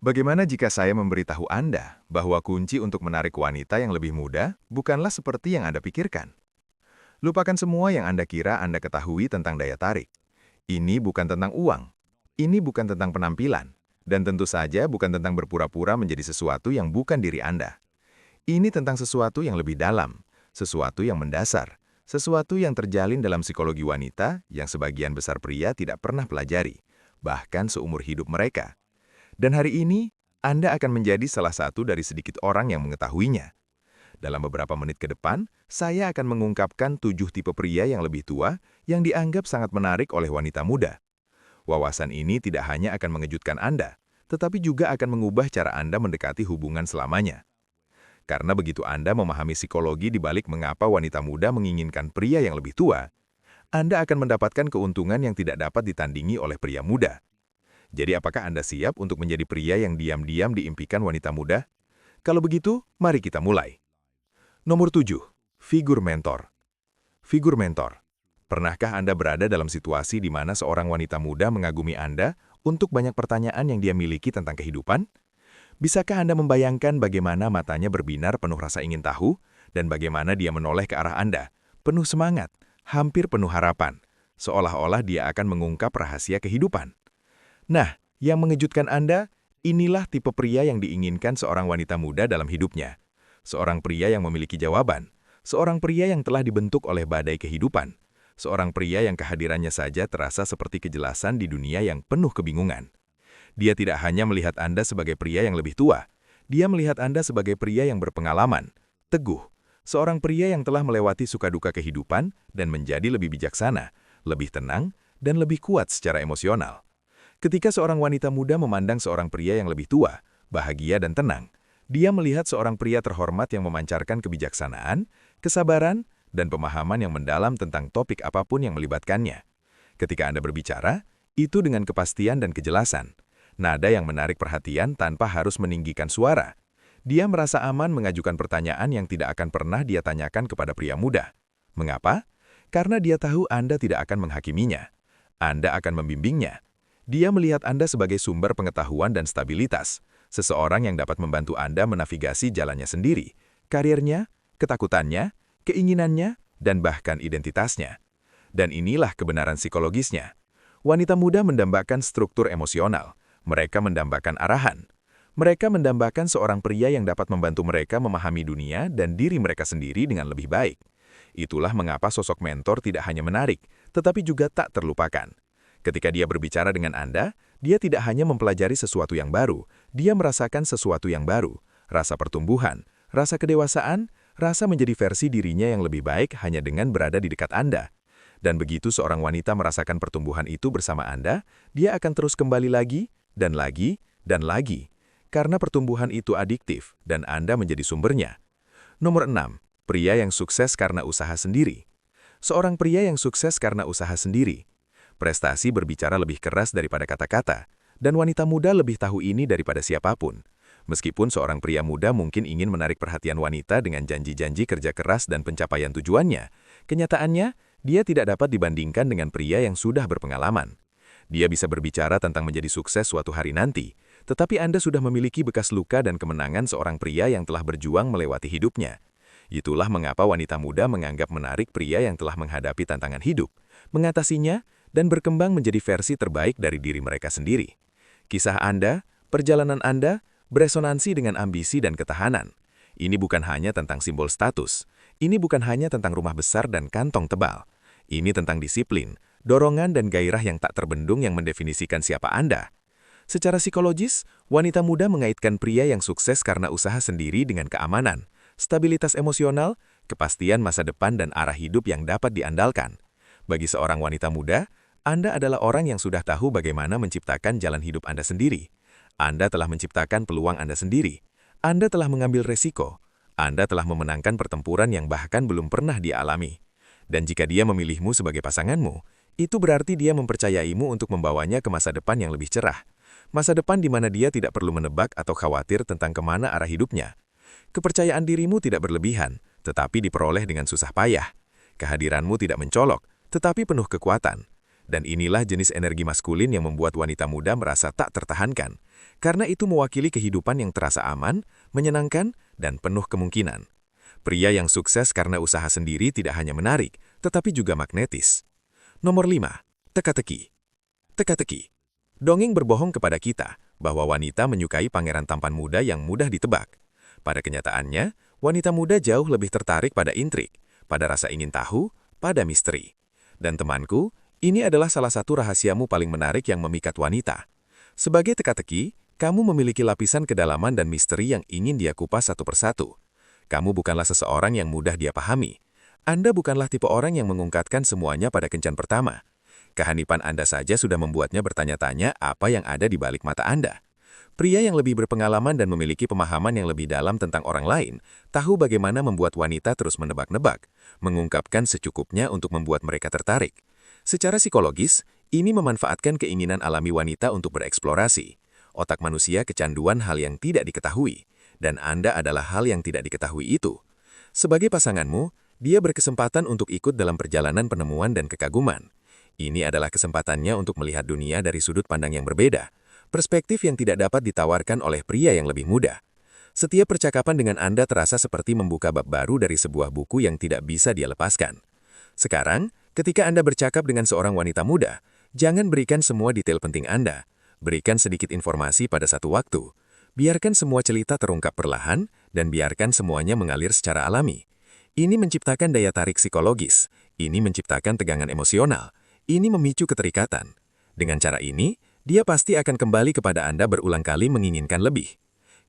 Bagaimana jika saya memberitahu Anda bahwa kunci untuk menarik wanita yang lebih muda bukanlah seperti yang Anda pikirkan? Lupakan semua yang Anda kira Anda ketahui tentang daya tarik. Ini bukan tentang uang. Ini bukan tentang penampilan. Dan tentu saja bukan tentang berpura-pura menjadi sesuatu yang bukan diri Anda. Ini tentang sesuatu yang lebih dalam, sesuatu yang mendasar, sesuatu yang terjalin dalam psikologi wanita yang sebagian besar pria tidak pernah pelajari, bahkan seumur hidup mereka. Dan hari ini, Anda akan menjadi salah satu dari sedikit orang yang mengetahuinya. Dalam beberapa menit ke depan, saya akan mengungkapkan 7 tipe pria yang lebih tua yang dianggap sangat menarik oleh wanita muda. Wawasan ini tidak hanya akan mengejutkan Anda, tetapi juga akan mengubah cara Anda mendekati hubungan selamanya. Karena begitu Anda memahami psikologi di balik mengapa wanita muda menginginkan pria yang lebih tua, Anda akan mendapatkan keuntungan yang tidak dapat ditandingi oleh pria muda. Jadi apakah Anda siap untuk menjadi pria yang diam-diam diimpikan wanita muda? Kalau begitu, mari kita mulai. Nomor 7. Figur mentor. Figur mentor. Pernahkah Anda berada dalam situasi di mana seorang wanita muda mengagumi Anda untuk banyak pertanyaan yang dia miliki tentang kehidupan? Bisakah Anda membayangkan bagaimana matanya berbinar penuh rasa ingin tahu, dan bagaimana dia menoleh ke arah Anda, penuh semangat, hampir penuh harapan, seolah-olah dia akan mengungkap rahasia kehidupan? Nah, yang mengejutkan Anda, inilah tipe pria yang diinginkan seorang wanita muda dalam hidupnya. Seorang pria yang memiliki jawaban, seorang pria yang telah dibentuk oleh badai kehidupan, seorang pria yang kehadirannya saja terasa seperti kejelasan di dunia yang penuh kebingungan. Dia tidak hanya melihat Anda sebagai pria yang lebih tua, dia melihat Anda sebagai pria yang berpengalaman, teguh, seorang pria yang telah melewati suka-duka kehidupan dan menjadi lebih bijaksana, lebih tenang, dan lebih kuat secara emosional. Ketika seorang wanita muda memandang seorang pria yang lebih tua, bahagia dan tenang, dia melihat seorang pria terhormat yang memancarkan kebijaksanaan, kesabaran, dan pemahaman yang mendalam tentang topik apapun yang melibatkannya. Ketika Anda berbicara, itu dengan kepastian dan kejelasan. Nada yang menarik perhatian tanpa harus meninggikan suara. Dia merasa aman mengajukan pertanyaan yang tidak akan pernah dia tanyakan kepada pria muda. Mengapa? Karena dia tahu Anda tidak akan menghakiminya. Anda akan membimbingnya. Dia melihat Anda sebagai sumber pengetahuan dan stabilitas, seseorang yang dapat membantu Anda menavigasi jalannya sendiri, karirnya, ketakutannya, keinginannya, dan bahkan identitasnya. Dan inilah kebenaran psikologisnya. Wanita muda mendambakan struktur emosional, mereka mendambakan arahan. Mereka mendambakan seorang pria yang dapat membantu mereka memahami dunia dan diri mereka sendiri dengan lebih baik. Itulah mengapa sosok mentor tidak hanya menarik, tetapi juga tak terlupakan. Ketika dia berbicara dengan Anda, dia tidak hanya mempelajari sesuatu yang baru, dia merasakan sesuatu yang baru, rasa pertumbuhan, rasa kedewasaan, rasa menjadi versi dirinya yang lebih baik hanya dengan berada di dekat Anda. Dan begitu seorang wanita merasakan pertumbuhan itu bersama Anda, dia akan terus kembali lagi, dan lagi, dan lagi. Karena pertumbuhan itu adiktif, dan Anda menjadi sumbernya. Nomor 6. Pria yang sukses karena usaha sendiri. Seorang pria yang sukses karena usaha sendiri. Prestasi berbicara lebih keras daripada kata-kata, dan wanita muda lebih tahu ini daripada siapapun. Meskipun seorang pria muda mungkin ingin menarik perhatian wanita dengan janji-janji kerja keras dan pencapaian tujuannya, kenyataannya, dia tidak dapat dibandingkan dengan pria yang sudah berpengalaman. Dia bisa berbicara tentang menjadi sukses suatu hari nanti, tetapi Anda sudah memiliki bekas luka dan kemenangan seorang pria yang telah berjuang melewati hidupnya. Itulah mengapa wanita muda menganggap menarik pria yang telah menghadapi tantangan hidup, mengatasinya, dan berkembang menjadi versi terbaik dari diri mereka sendiri. Kisah Anda, perjalanan Anda, beresonansi dengan ambisi dan ketahanan. Ini bukan hanya tentang simbol status. Ini bukan hanya tentang rumah besar dan kantong tebal. Ini tentang disiplin, dorongan dan gairah yang tak terbendung yang mendefinisikan siapa Anda. Secara psikologis, wanita muda mengaitkan pria yang sukses karena usaha sendiri dengan keamanan, stabilitas emosional, kepastian masa depan dan arah hidup yang dapat diandalkan. Bagi seorang wanita muda, Anda adalah orang yang sudah tahu bagaimana menciptakan jalan hidup Anda sendiri. Anda telah menciptakan peluang Anda sendiri. Anda telah mengambil resiko. Anda telah memenangkan pertempuran yang bahkan belum pernah dia alami. Dan jika dia memilihmu sebagai pasanganmu, itu berarti dia mempercayaimu untuk membawanya ke masa depan yang lebih cerah. Masa depan di mana dia tidak perlu menebak atau khawatir tentang kemana arah hidupnya. Kepercayaan dirimu tidak berlebihan, tetapi diperoleh dengan susah payah. Kehadiranmu tidak mencolok, tetapi penuh kekuatan. Dan inilah jenis energi maskulin yang membuat wanita muda merasa tak tertahankan. karena itu mewakili kehidupan yang terasa aman, menyenangkan, dan penuh kemungkinan. Pria yang sukses karena usaha sendiri tidak hanya menarik, tetapi juga magnetis. Nomor 5. Teka-teki. Teka-teki. Dongeng berbohong kepada kita bahwa wanita menyukai pangeran tampan muda yang mudah ditebak. Pada kenyataannya, wanita muda jauh lebih tertarik pada intrik, pada rasa ingin tahu, pada misteri. Dan temanku, ini adalah salah satu rahasiamu paling menarik yang memikat wanita. Sebagai teka-teki, kamu memiliki lapisan kedalaman dan misteri yang ingin dia kupas satu persatu. Kamu bukanlah seseorang yang mudah dia pahami. Anda bukanlah tipe orang yang mengungkapkan semuanya pada kencan pertama. Kehanipan Anda saja sudah membuatnya bertanya-tanya apa yang ada di balik mata Anda. Pria yang lebih berpengalaman dan memiliki pemahaman yang lebih dalam tentang orang lain, tahu bagaimana membuat wanita terus menebak-nebak, mengungkapkan secukupnya untuk membuat mereka tertarik. Secara psikologis, ini memanfaatkan keinginan alami wanita untuk bereksplorasi. Otak manusia kecanduan hal yang tidak diketahui, dan Anda adalah hal yang tidak diketahui itu. Sebagai pasanganmu, dia berkesempatan untuk ikut dalam perjalanan penemuan dan kekaguman. Ini adalah kesempatannya untuk melihat dunia dari sudut pandang yang berbeda, perspektif yang tidak dapat ditawarkan oleh pria yang lebih muda. Setiap percakapan dengan Anda terasa seperti membuka bab baru dari sebuah buku yang tidak bisa dia lepaskan. Sekarang, ketika Anda bercakap dengan seorang wanita muda, jangan berikan semua detail penting Anda. Berikan sedikit informasi pada satu waktu. Biarkan semua cerita terungkap perlahan, dan biarkan semuanya mengalir secara alami. Ini menciptakan daya tarik psikologis. Ini menciptakan tegangan emosional. Ini memicu keterikatan. Dengan cara ini, dia pasti akan kembali kepada Anda berulang kali menginginkan lebih.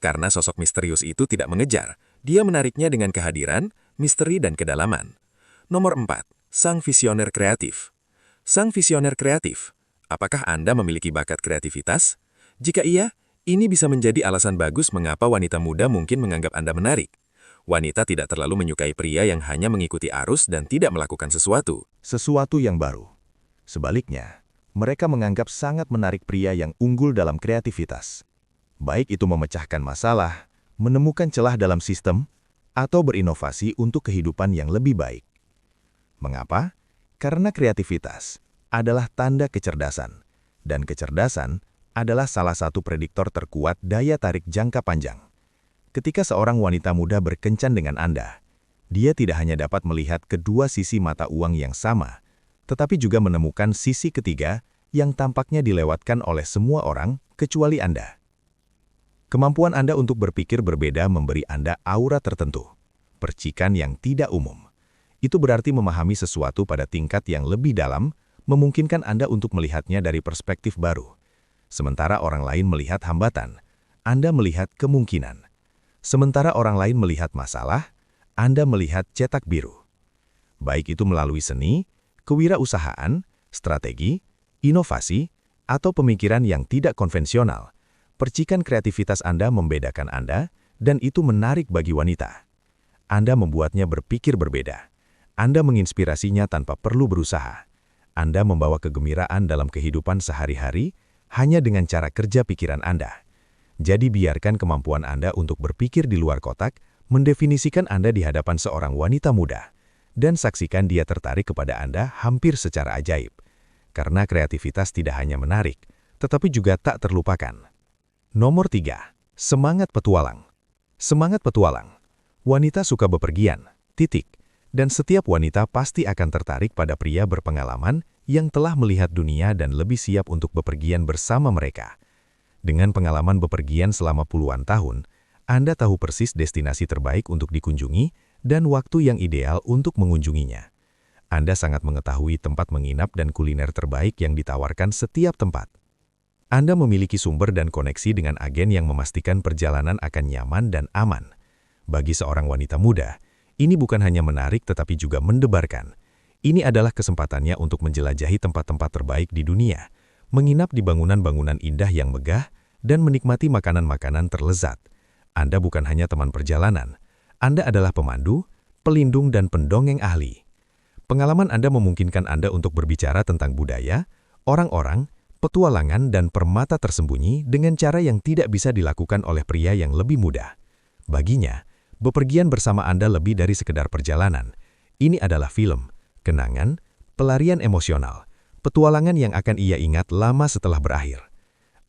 Karena sosok misterius itu tidak mengejar, dia menariknya dengan kehadiran, misteri, dan kedalaman. Nomor 4. Sang visioner kreatif. Sang visioner kreatif. Apakah Anda memiliki bakat kreativitas? Jika iya, ini bisa menjadi alasan bagus mengapa wanita muda mungkin menganggap Anda menarik. Wanita tidak terlalu menyukai pria yang hanya mengikuti arus dan tidak melakukan sesuatu. Sesuatu yang baru. Sebaliknya, mereka menganggap sangat menarik pria yang unggul dalam kreativitas. Baik itu memecahkan masalah, menemukan celah dalam sistem, atau berinovasi untuk kehidupan yang lebih baik. Mengapa? Karena kreativitas adalah tanda kecerdasan, dan kecerdasan adalah salah satu prediktor terkuat daya tarik jangka panjang. Ketika seorang wanita muda berkencan dengan Anda, dia tidak hanya dapat melihat kedua sisi mata uang yang sama, tetapi juga menemukan sisi ketiga yang tampaknya dilewatkan oleh semua orang kecuali Anda. Kemampuan Anda untuk berpikir berbeda memberi Anda aura tertentu, percikan yang tidak umum. Itu berarti memahami sesuatu pada tingkat yang lebih dalam, memungkinkan Anda untuk melihatnya dari perspektif baru. Sementara orang lain melihat hambatan, Anda melihat kemungkinan. Sementara orang lain melihat masalah, Anda melihat cetak biru. Baik itu melalui seni, kewirausahaan, strategi, inovasi, atau pemikiran yang tidak konvensional, percikan kreativitas Anda membedakan Anda, dan itu menarik bagi wanita. Anda membuatnya berpikir berbeda. Anda menginspirasinya tanpa perlu berusaha. Anda membawa kegembiraan dalam kehidupan sehari-hari hanya dengan cara kerja pikiran Anda. Jadi biarkan kemampuan Anda untuk berpikir di luar kotak mendefinisikan Anda di hadapan seorang wanita muda, dan saksikan dia tertarik kepada Anda hampir secara ajaib. Karena kreativitas tidak hanya menarik, tetapi juga tak terlupakan. Nomor 3. Semangat petualang. Semangat petualang. Wanita suka bepergian, titik. Dan setiap wanita pasti akan tertarik pada pria berpengalaman yang telah melihat dunia dan lebih siap untuk bepergian bersama mereka. Dengan pengalaman bepergian selama puluhan tahun, Anda tahu persis destinasi terbaik untuk dikunjungi dan waktu yang ideal untuk mengunjunginya. Anda sangat mengetahui tempat menginap dan kuliner terbaik yang ditawarkan setiap tempat. Anda memiliki sumber dan koneksi dengan agen yang memastikan perjalanan akan nyaman dan aman. Bagi seorang wanita muda, ini bukan hanya menarik tetapi juga mendebarkan. Ini adalah kesempatannya untuk menjelajahi tempat-tempat terbaik di dunia, menginap di bangunan-bangunan indah yang megah, dan menikmati makanan-makanan terlezat. Anda bukan hanya teman perjalanan, Anda adalah pemandu, pelindung, dan pendongeng ahli. Pengalaman Anda memungkinkan Anda untuk berbicara tentang budaya, orang-orang, petualangan, dan permata tersembunyi dengan cara yang tidak bisa dilakukan oleh pria yang lebih muda. Baginya, bepergian bersama Anda lebih dari sekedar perjalanan. Ini adalah film, kenangan, pelarian emosional, petualangan yang akan ia ingat lama setelah berakhir.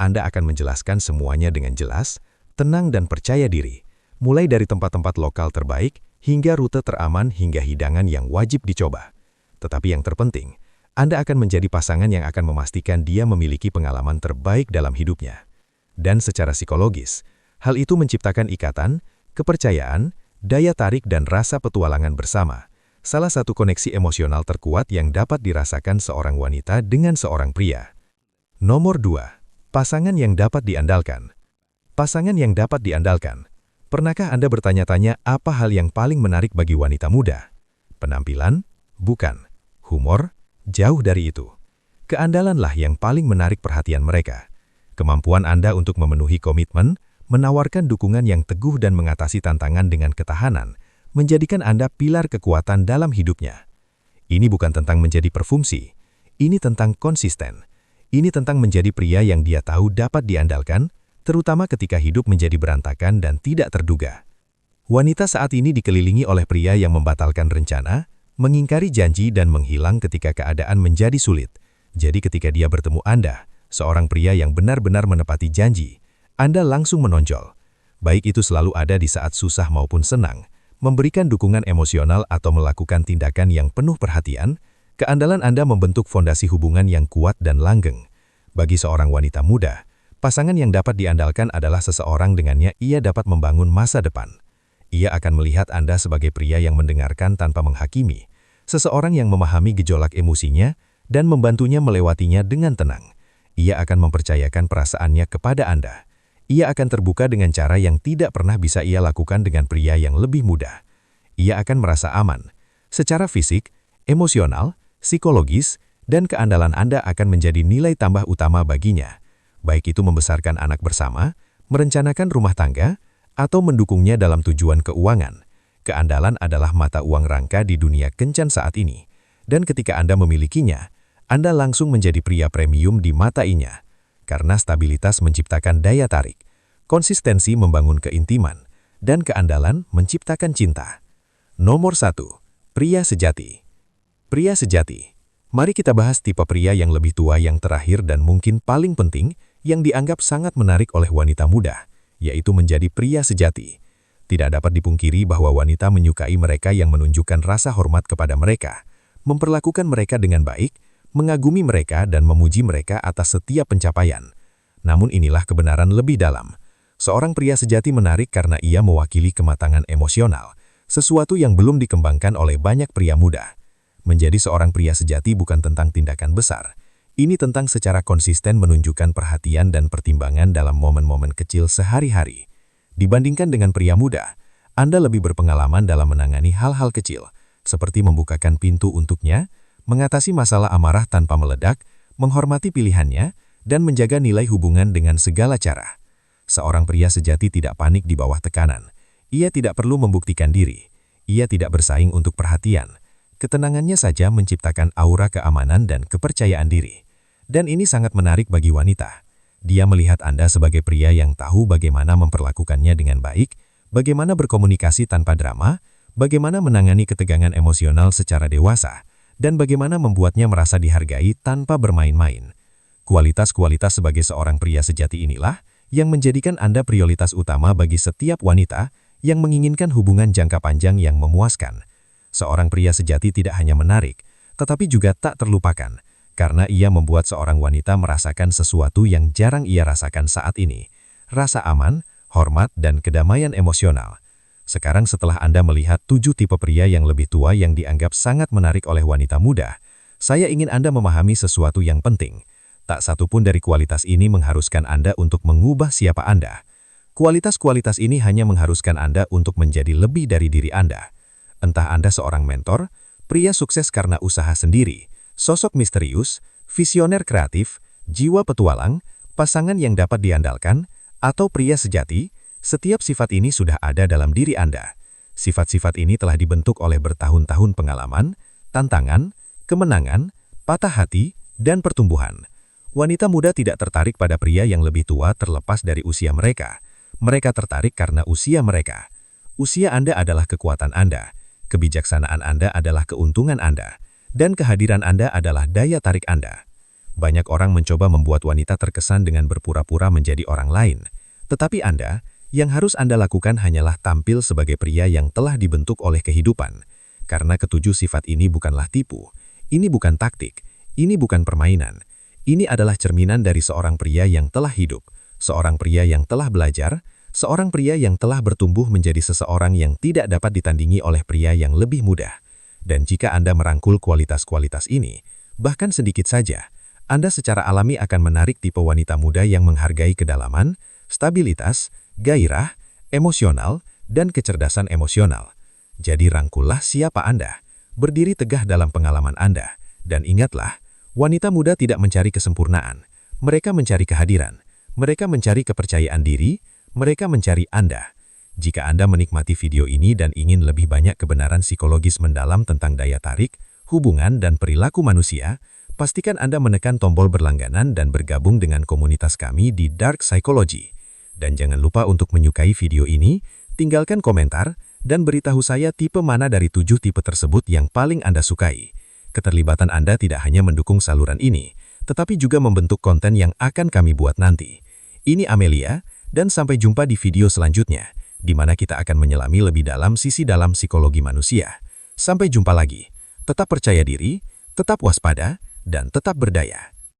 Anda akan menjelaskan semuanya dengan jelas, tenang dan percaya diri, mulai dari tempat-tempat lokal terbaik hingga rute teraman hingga hidangan yang wajib dicoba. Tetapi yang terpenting, Anda akan menjadi pasangan yang akan memastikan dia memiliki pengalaman terbaik dalam hidupnya. Dan secara psikologis, hal itu menciptakan ikatan, kepercayaan, daya tarik dan rasa petualangan bersama. Salah satu koneksi emosional terkuat yang dapat dirasakan seorang wanita dengan seorang pria. Nomor 2. Pasangan yang dapat diandalkan. Pasangan yang dapat diandalkan. Pernahkah Anda bertanya-tanya apa hal yang paling menarik bagi wanita muda? Penampilan? Bukan. Humor? Jauh dari itu. Keandalanlah yang paling menarik perhatian mereka. Kemampuan Anda untuk memenuhi komitmen, menawarkan dukungan yang teguh dan mengatasi tantangan dengan ketahanan, menjadikan Anda pilar kekuatan dalam hidupnya. Ini bukan tentang menjadi perfungsi, ini tentang konsisten. Ini tentang menjadi pria yang dia tahu dapat diandalkan, terutama ketika hidup menjadi berantakan dan tidak terduga. Wanita saat ini dikelilingi oleh pria yang membatalkan rencana, mengingkari janji dan menghilang ketika keadaan menjadi sulit. Jadi ketika dia bertemu Anda, seorang pria yang benar-benar menepati janji, Anda langsung menonjol. Baik itu selalu ada di saat susah maupun senang, memberikan dukungan emosional atau melakukan tindakan yang penuh perhatian, keandalan Anda membentuk fondasi hubungan yang kuat dan langgeng. Bagi seorang wanita muda, pasangan yang dapat diandalkan adalah seseorang dengannya ia dapat membangun masa depan. Ia akan melihat Anda sebagai pria yang mendengarkan tanpa menghakimi, seseorang yang memahami gejolak emosinya dan membantunya melewatinya dengan tenang. Ia akan mempercayakan perasaannya kepada Anda. Ia akan terbuka dengan cara yang tidak pernah bisa ia lakukan dengan pria yang lebih muda. Ia akan merasa aman. Secara fisik, emosional, psikologis, dan keandalan Anda akan menjadi nilai tambah utama baginya. Baik itu membesarkan anak bersama, merencanakan rumah tangga, atau mendukungnya dalam tujuan keuangan. Keandalan adalah mata uang rangka di dunia kencan saat ini. Dan ketika Anda memilikinya, Anda langsung menjadi pria premium di mata inya. Karena stabilitas menciptakan daya tarik, konsistensi membangun keintiman, dan keandalan menciptakan cinta. Nomor 1. Pria sejati. Pria sejati. Mari kita bahas tipe pria yang lebih tua yang terakhir dan mungkin paling penting yang dianggap sangat menarik oleh wanita muda, yaitu menjadi pria sejati. Tidak dapat dipungkiri bahwa wanita menyukai mereka yang menunjukkan rasa hormat kepada mereka, memperlakukan mereka dengan baik, mengagumi mereka dan memuji mereka atas setiap pencapaian. Namun inilah kebenaran lebih dalam. Seorang pria sejati menarik karena ia mewakili kematangan emosional, sesuatu yang belum dikembangkan oleh banyak pria muda. Menjadi seorang pria sejati bukan tentang tindakan besar. Ini tentang secara konsisten menunjukkan perhatian dan pertimbangan dalam momen-momen kecil sehari-hari. Dibandingkan dengan pria muda, Anda lebih berpengalaman dalam menangani hal-hal kecil, seperti membukakan pintu untuknya, mengatasi masalah amarah tanpa meledak, menghormati pilihannya, dan menjaga nilai hubungan dengan segala cara. Seorang pria sejati tidak panik di bawah tekanan. Ia tidak perlu membuktikan diri. Ia tidak bersaing untuk perhatian. Ketenangannya saja menciptakan aura keamanan dan kepercayaan diri. Dan ini sangat menarik bagi wanita. Dia melihat Anda sebagai pria yang tahu bagaimana memperlakukannya dengan baik, bagaimana berkomunikasi tanpa drama, bagaimana menangani ketegangan emosional secara dewasa, dan bagaimana membuatnya merasa dihargai tanpa bermain-main. Kualitas-kualitas sebagai seorang pria sejati inilah yang menjadikan Anda prioritas utama bagi setiap wanita yang menginginkan hubungan jangka panjang yang memuaskan. Seorang pria sejati tidak hanya menarik, tetapi juga tak terlupakan, karena ia membuat seorang wanita merasakan sesuatu yang jarang ia rasakan saat ini, rasa aman, hormat, dan kedamaian emosional. Sekarang setelah Anda melihat 7 tipe pria yang lebih tua yang dianggap sangat menarik oleh wanita muda, saya ingin Anda memahami sesuatu yang penting. Tak satu pun dari kualitas ini mengharuskan Anda untuk mengubah siapa Anda. Kualitas-kualitas ini hanya mengharuskan Anda untuk menjadi lebih dari diri Anda. Entah Anda seorang mentor, pria sukses karena usaha sendiri, sosok misterius, visioner kreatif, jiwa petualang, pasangan yang dapat diandalkan, atau pria sejati, setiap sifat ini sudah ada dalam diri Anda. Sifat-sifat ini telah dibentuk oleh bertahun-tahun pengalaman, tantangan, kemenangan, patah hati, dan pertumbuhan. Wanita muda tidak tertarik pada pria yang lebih tua terlepas dari usia mereka. Mereka tertarik karena usia mereka. Usia Anda adalah kekuatan Anda, kebijaksanaan Anda adalah keuntungan Anda, dan kehadiran Anda adalah daya tarik Anda. Banyak orang mencoba membuat wanita terkesan dengan berpura-pura menjadi orang lain. Tetapi Anda, yang harus Anda lakukan hanyalah tampil sebagai pria yang telah dibentuk oleh kehidupan. Karena ketujuh sifat ini bukanlah tipu. Ini bukan taktik. Ini bukan permainan. Ini adalah cerminan dari seorang pria yang telah hidup, seorang pria yang telah belajar, seorang pria yang telah bertumbuh menjadi seseorang yang tidak dapat ditandingi oleh pria yang lebih muda. Dan jika Anda merangkul kualitas-kualitas ini, bahkan sedikit saja, Anda secara alami akan menarik tipe wanita muda yang menghargai kedalaman, stabilitas, gairah, emosional, dan kecerdasan emosional. Jadi rangkullah siapa Anda, berdiri tegah dalam pengalaman Anda, dan ingatlah, wanita muda tidak mencari kesempurnaan, mereka mencari kehadiran, mereka mencari kepercayaan diri, mereka mencari Anda. Jika Anda menikmati video ini dan ingin lebih banyak kebenaran psikologis mendalam tentang daya tarik, hubungan, dan perilaku manusia, pastikan Anda menekan tombol berlangganan dan bergabung dengan komunitas kami di Dark Psychology. Dan jangan lupa untuk menyukai video ini, tinggalkan komentar, dan beritahu saya tipe mana dari 7 tipe tersebut yang paling Anda sukai. Keterlibatan Anda tidak hanya mendukung saluran ini, tetapi juga membentuk konten yang akan kami buat nanti. Ini Amelia, dan sampai jumpa di video selanjutnya, di mana kita akan menyelami lebih dalam sisi dalam psikologi manusia. Sampai jumpa lagi. Tetap percaya diri, tetap waspada, dan tetap berdaya.